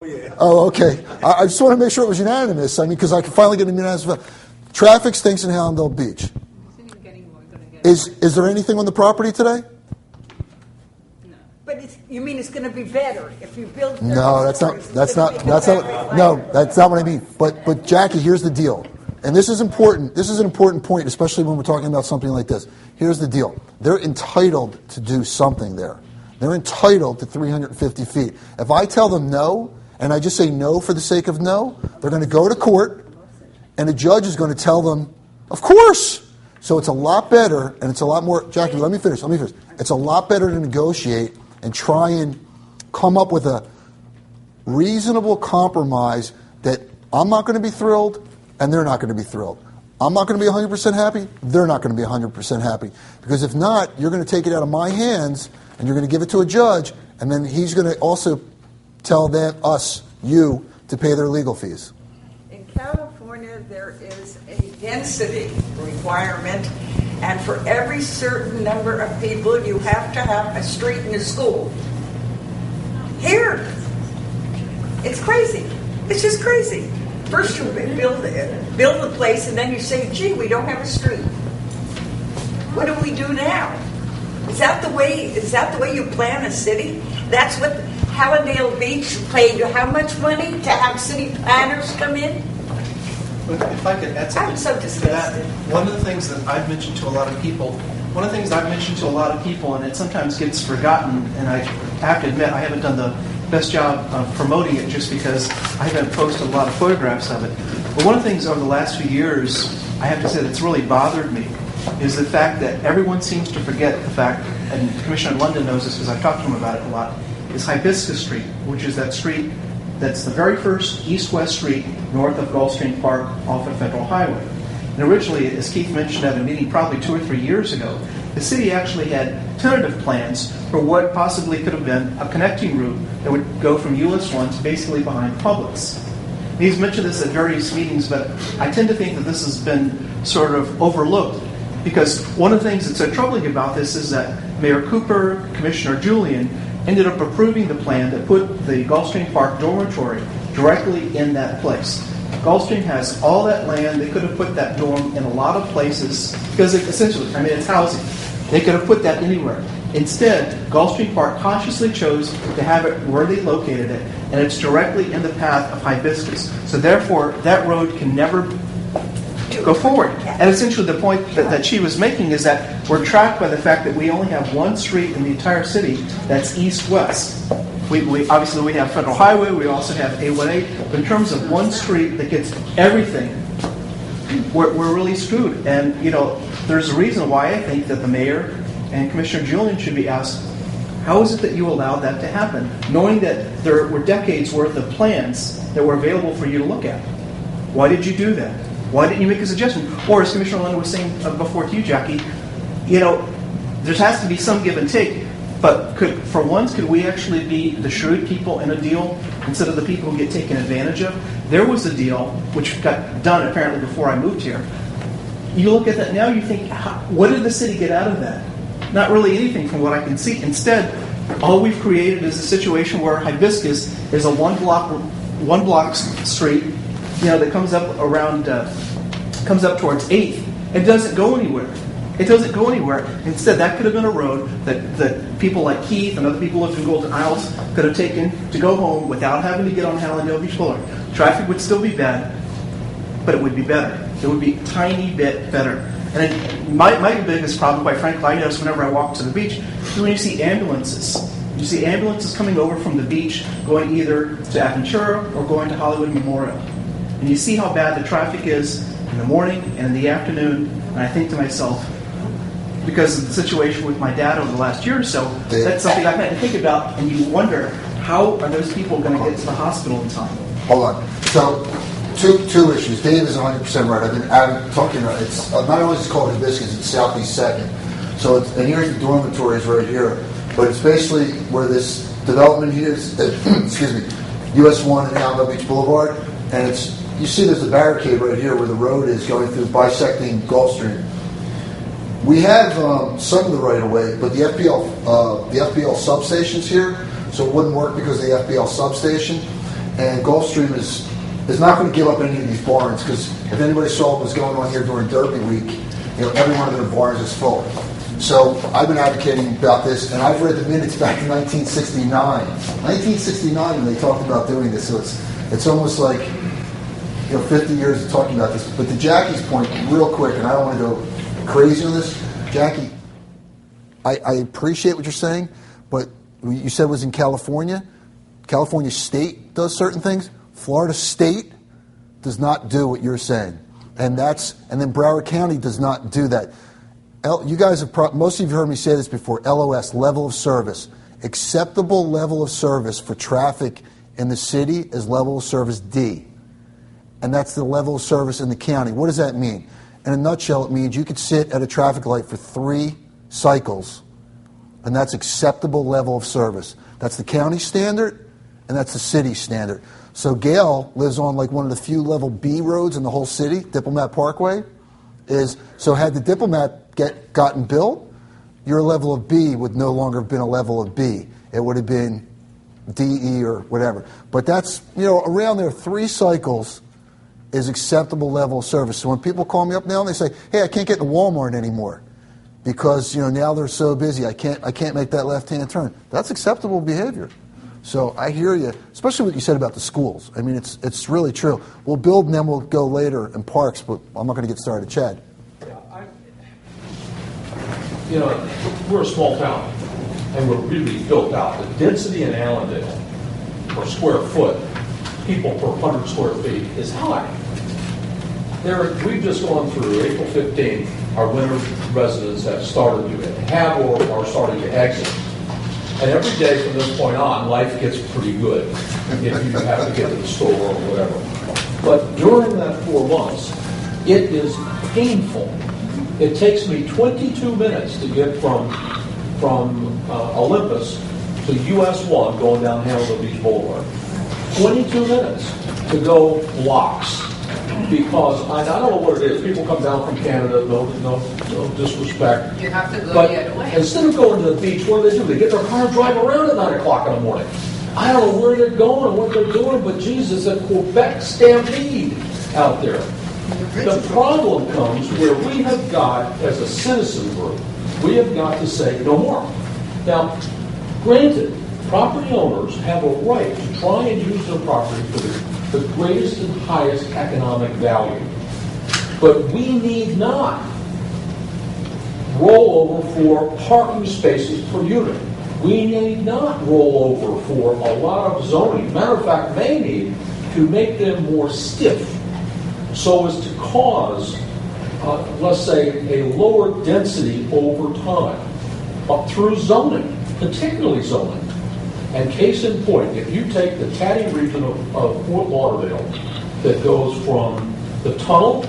Oh, okay. I just want to make sure it was unanimous. I mean, because I can finally get a unanimous vote. Traffic stinks in Hallandale Beach. Is there anything on the property today? No. But you mean it's going to be better if you build? No, that's not what I mean. But Jackie, here's the deal, and this is important. This is an important point, especially when we're talking about something like this. Here's the deal: they're entitled to do something there. They're entitled to 350 feet. If I tell them no, and I just say no for the sake of no, they're going to go to court, and a judge is going to tell them, of course. So it's a lot better, and it's a lot more. Jackie, let me finish. It's a lot better to negotiate and try and come up with a reasonable compromise that I'm not going to be thrilled, and they're not going to be thrilled. I'm not going to be 100% happy. They're not going to be 100% happy. Because if not, you're going to take it out of my hands, and you're going to give it to a judge, and then he's going to also tell you, to pay their legal fees. In California, there is a density requirement, and for every certain number of people, you have to have a street and a school. Here, it's crazy. It's just crazy. First you build the place, and then you say, gee, we don't have a street. What do we do now? Is that the way you plan a city? That's what Hallandale Beach paid how much money to have city planners come in? If I could add something I'm so disgusted. One of the things that I've mentioned to a lot of people, and it sometimes gets forgotten, and I have to admit I haven't done the best job of promoting it just because I haven't posted a lot of photographs of it. But one of the things over the last few years, I have to say that's really bothered me, is the fact that everyone seems to forget the fact, and Commissioner London knows this because I've talked to him about it a lot, is Hibiscus Street, which is that street that's the very first east-west street north of Gulfstream Park off of Federal Highway. And originally, as Keith mentioned at a meeting probably 2 or 3 years ago, the city actually had tentative plans for what possibly could have been a connecting route that would go from US 1 to basically behind Publix. And he's mentioned this at various meetings, but I tend to think that this has been sort of overlooked, because one of the things that's so troubling about this is that Mayor Cooper, Commissioner Julian, ended up approving the plan that put the Gulfstream Park dormitory directly in that place. Gulfstream has all that land. They could have put that dorm in a lot of places because it's housing. They could have put that anywhere. Instead, Gulfstream Park consciously chose to have it where they located it, and it's directly in the path of Hibiscus. So therefore, that road can never go forward. And essentially the point that she was making is that we're trapped by the fact that we only have one street in the entire city that's east-west. We obviously have Federal Highway, we also have A1A, but in terms of one street that gets everything, we're really screwed. And, there's a reason why I think that the mayor and Commissioner Julian should be asked, how is it that you allowed that to happen, knowing that there were decades worth of plans that were available for you to look at? Why did you do that? Why didn't you make a suggestion? Or as Commissioner London was saying before to you, Jackie, there has to be some give and take. But could we actually be the shrewd people in a deal instead of the people who get taken advantage of? There was a deal which got done apparently before I moved here. You look at that now, you think, what did the city get out of that? Not really anything from what I can see. Instead, all we've created is a situation where Hibiscus is a one block street, that comes up towards 8th. It doesn't go anywhere. Instead, that could have been a road that people like Keith and other people who live in Golden Isles could have taken to go home without having to get on Hallandale Beach Boulevard. Traffic would still be bad, but it would be better. It would be a tiny bit better. And my biggest problem, quite frankly, I notice whenever I walk to the beach, is when you see ambulances. You see ambulances coming over from the beach, going either to Aventura or going to Hollywood Memorial. And you see how bad the traffic is in the morning and in the afternoon, and I think to myself, because of the situation with my dad over the last year or so, that's something I've had to think about, and you wonder, how are those people going to get to the hospital in time? Hold on. So, two issues. Dave is 100% right. I've been talking about it. It's not only is it called Hibiscus, it's Southeast 2nd. So, and here's the dormitories right here. But it's basically where this development here is, US 1 and Hallandale Beach Boulevard. And you see there's a barricade right here where the road is going through, bisecting Gulfstream. We have some of the right-of-way, but the FPL substation's here, so it wouldn't work because of the FPL substation. And Gulfstream is not going to give up any of these barns, because if anybody saw what was going on here during Derby week, every one of their barns is full. So I've been advocating about this, and I've read the minutes back in 1969. 1969 when they talked about doing this, so it's almost like 50 years of talking about this. But to Jackie's point, real quick, and I don't want to go crazy on this, Jackie, I appreciate what you're saying, but you said it was in California. California State does certain things. Florida State does not do what you're saying, and then Broward County does not do that. You guys have most of you have heard me say this before. LOS, level of service, acceptable level of service for traffic in the city is level of service D, and that's the level of service in the county. What does that mean? In a nutshell, it means you could sit at a traffic light for 3 cycles, and that's acceptable level of service. That's the county standard, and that's the city standard. So Gail lives on like one of the few level B roads in the whole city, Diplomat Parkway. So had the Diplomat gotten built, your level of B would no longer have been a level of B. It would have been DE or whatever. But that's, around there, 3 cycles is acceptable level of service. So when people call me up now and they say, hey, I can't get to Walmart anymore because, now they're so busy, I can't make that left-hand turn. That's acceptable behavior. So I hear you, especially what you said about the schools. I mean, it's really true. We'll build and then we'll go later in parks, but I'm not going to get started. Chad. We're a small town, and we're really built out. The density in Allendale per square foot, people per 100 square feet, is high. We've just gone through April 15th. Our winter residents have started to are starting to exit. And every day from this point on, life gets pretty good if you have to get to the store or whatever. But during that 4 months, it is painful. It takes me 22 minutes to get from Olympus to US 1 going down Hamilton Beach Boulevard. 22 minutes to go blocks. Because I don't know what it is. People come down from Canada, no disrespect. You have to go but the other way. Instead of going to the beach, what do? They get their car and drive around at 9 o'clock in the morning. I don't know where they're going or what they're doing, but Jesus, a Quebec stampede out there. The problem comes where we have got, as a citizen group, we have got to say no more. Now, granted, property owners have a right to try and use their property for the greatest and highest economic value. But we need not roll over for parking spaces per unit. We need not roll over for a lot of zoning. Matter of fact, may need to make them more stiff so as to cause, let's say, a lower density over time through zoning, particularly zoning. And case in point, if you take the Taddy region of Fort Lauderdale that goes from the tunnel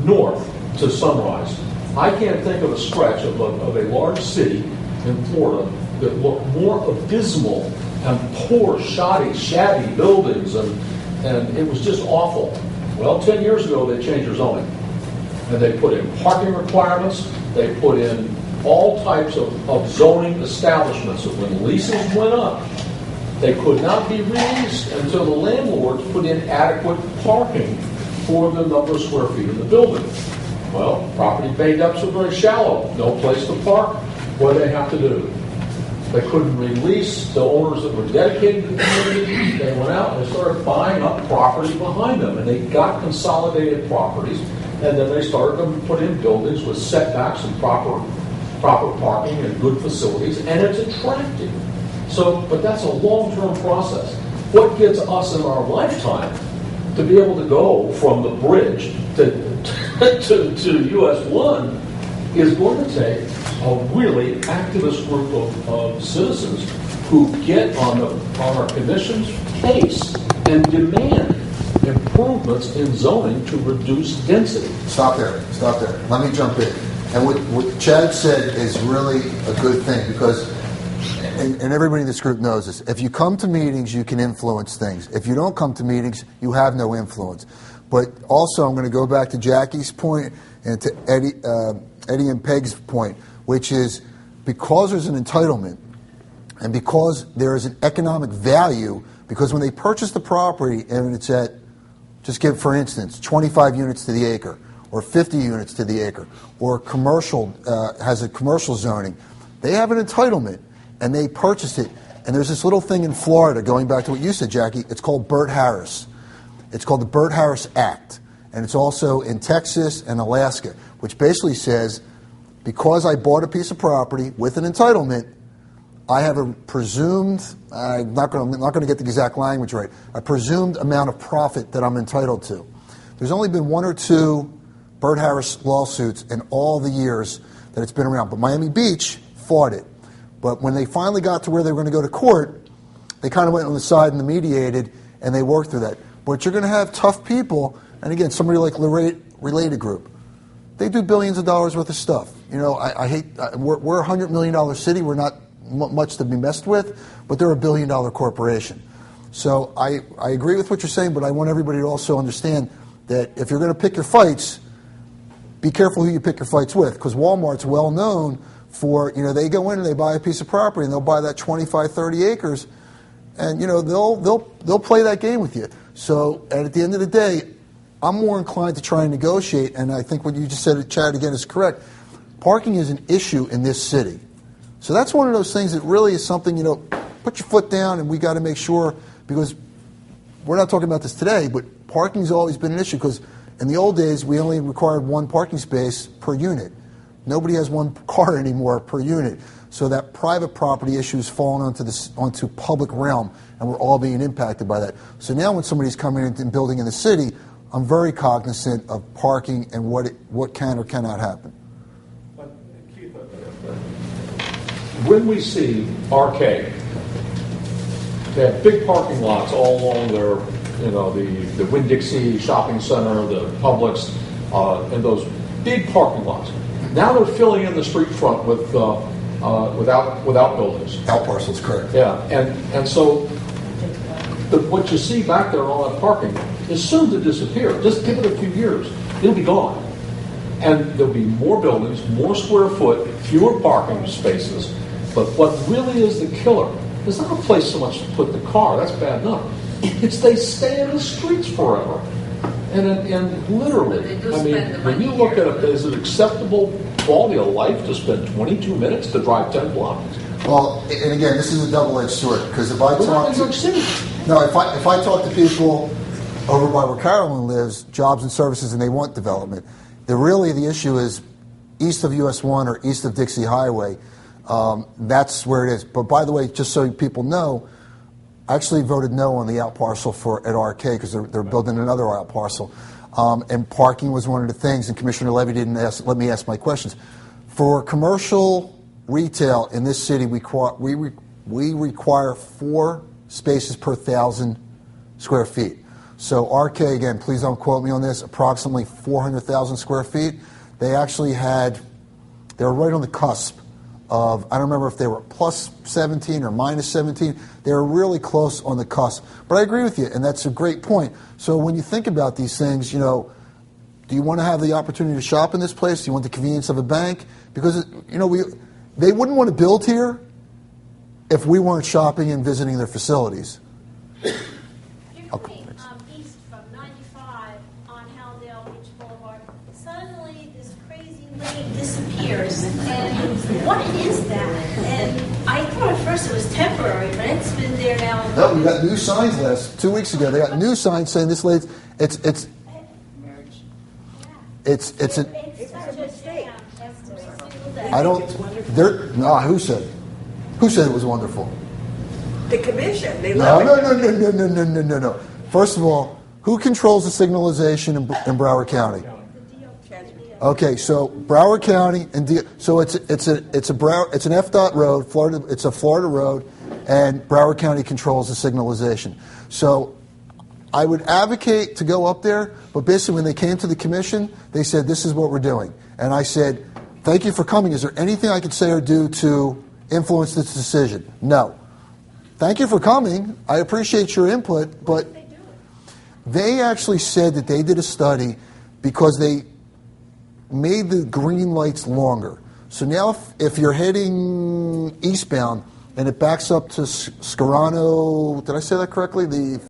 north to Sunrise, I can't think of a stretch of a large city in Florida that looked more abysmal and poor, shabby buildings, and it was just awful. Well, 10 years ago, they changed their zoning. And they put in parking requirements. They put in all types of zoning establishments. So when leases went up, they could not be released until the landlords put in adequate parking for the number of square feet in the building. Well, property bay-ups are very shallow. No place to park. What do they have to do? They couldn't release the owners that were dedicated to the community. They went out and they started buying up property behind them, and they got consolidated properties, and then they started to put in buildings with setbacks and proper parking and good facilities, and it's attractive. So, but that's a long-term process. What gets us in our lifetime to be able to go from the bridge to US 1 is going to take a really activist group of citizens who get on our commission's case and demand improvements in zoning to reduce density. Stop there. Let me jump in. And what Chad said is really a good thing because, and everybody in this group knows this, if you come to meetings, you can influence things. If you don't come to meetings, you have no influence. But also, I'm going to go back to Jackie's point and to Eddie and Peg's point, which is because there's an entitlement, And because there is an economic value, because when they purchase the property and it's at, just give for instance, 25 units to the acre, or 50 units to the acre, or commercial, has a commercial zoning, they have an entitlement and they purchase it. And there's this little thing in Florida, going back to what you said, Jackie, it's called Burt Harris. It's called the Burt Harris Act. And it's also in Texas and Alaska, which basically says, because I bought a piece of property with an entitlement, I have a presumed, I'm not going to get the exact language right, a presumed amount of profit that I'm entitled to. There's only been 1 or 2 Burt Harris lawsuits in all the years that it's been around. But Miami Beach fought it. But when they finally got to where they were going to go to court, they kind of went on the side and mediated, and they worked through that. But you're going to have tough people, and again, somebody like Related Group, they do billions of dollars worth of stuff. You know, I hate, we're a $100 million city. We're not much to be messed with, but they're a $1 billion corporation. So I agree with what you're saying, but I want everybody to also understand that if you're going to pick your fights, be careful who you pick your fights with, because Walmart's well known for, you know, they go in and they buy a piece of property and they'll buy that 25, 30 acres, and you know they'll play that game with you. So, and at the end of the day, I'm more inclined to try and negotiate, and I think what you just said, Chad, again, is correct. Parking is an issue in this city. So that's one of those things that really is something, you know, put your foot down, and we got to make sure, because we're not talking about this today, but parking's always been an issue, because in the old days, we only required 1 parking space per unit. Nobody has 1 car anymore per unit. So that private property issue is falling onto public realm, and we're all being impacted by that. So now when somebody's coming in and building in the city, I'm very cognizant of parking and what can or cannot happen. But, Keith, when we see Arcade, they have big parking lots all along their, you know, the Winn-Dixie Shopping Center, the Publix, and those big parking lots. Now they're filling in the street front with without buildings. Out parcels, correct. Yeah, and so what you see back there, all that parking, is soon to disappear. Just give it a few years, it'll be gone, and there'll be more buildings, more square foot, fewer parking spaces. But what really is the killer is not a place so much to put the car. That's bad enough. It's they stay in the streets forever. And literally, I mean, when you look at it, is it acceptable quality of life to spend 22 minutes to drive 10 blocks? Well, and again, this is a double-edged sword, because if I talk New York City. if I talk to people over by where Carolyn lives, jobs and services, and they want development, the issue is east of US 1 or east of Dixie Highway. That's where it is. But by the way, just so people know, I actually voted no on the out parcel at RK, because they're building another out parcel. And parking was one of the things, and Commissioner Levy didn't let me ask my questions. For commercial retail in this city, we require 4 spaces per 1,000 square feet. So RK, again, please don't quote me on this, approximately 400,000 square feet. They were right on the cusp of, I don't remember if they were plus 17 or minus 17. They were really close on the cusp. But I agree with you, and that's a great point. So when you think about these things, you know, do you want to have the opportunity to shop in this place? Do you want the convenience of a bank? Because, you know, they wouldn't want to build here if we weren't shopping and visiting their facilities. You're coming east from 95 on Hallandale Beach Boulevard. Suddenly, this crazy lane disappears, and what is that? And I thought at first it was temporary, but it's been there now. No, we got new signs 2 weeks ago. They got new signs saying this lane. It's It's such a mistake. I don't. Who said? Who said it was wonderful? The commission, they No, love it. no. First of all, who controls the signalization in Broward County? Okay, so Broward County so it's an FDOT road, Florida. It's a Florida road, and Broward County controls the signalization. So I would advocate to go up there, but basically when they came to the commission, they said, this is what we're doing. And I said, thank you for coming. Is there anything I could say or do to influence this decision? No. Thank you for coming. I appreciate your input, but they actually said that they did a study because they made the green lights longer. So now if you're heading eastbound, and it backs up to Scarano. Did I say that correctly? The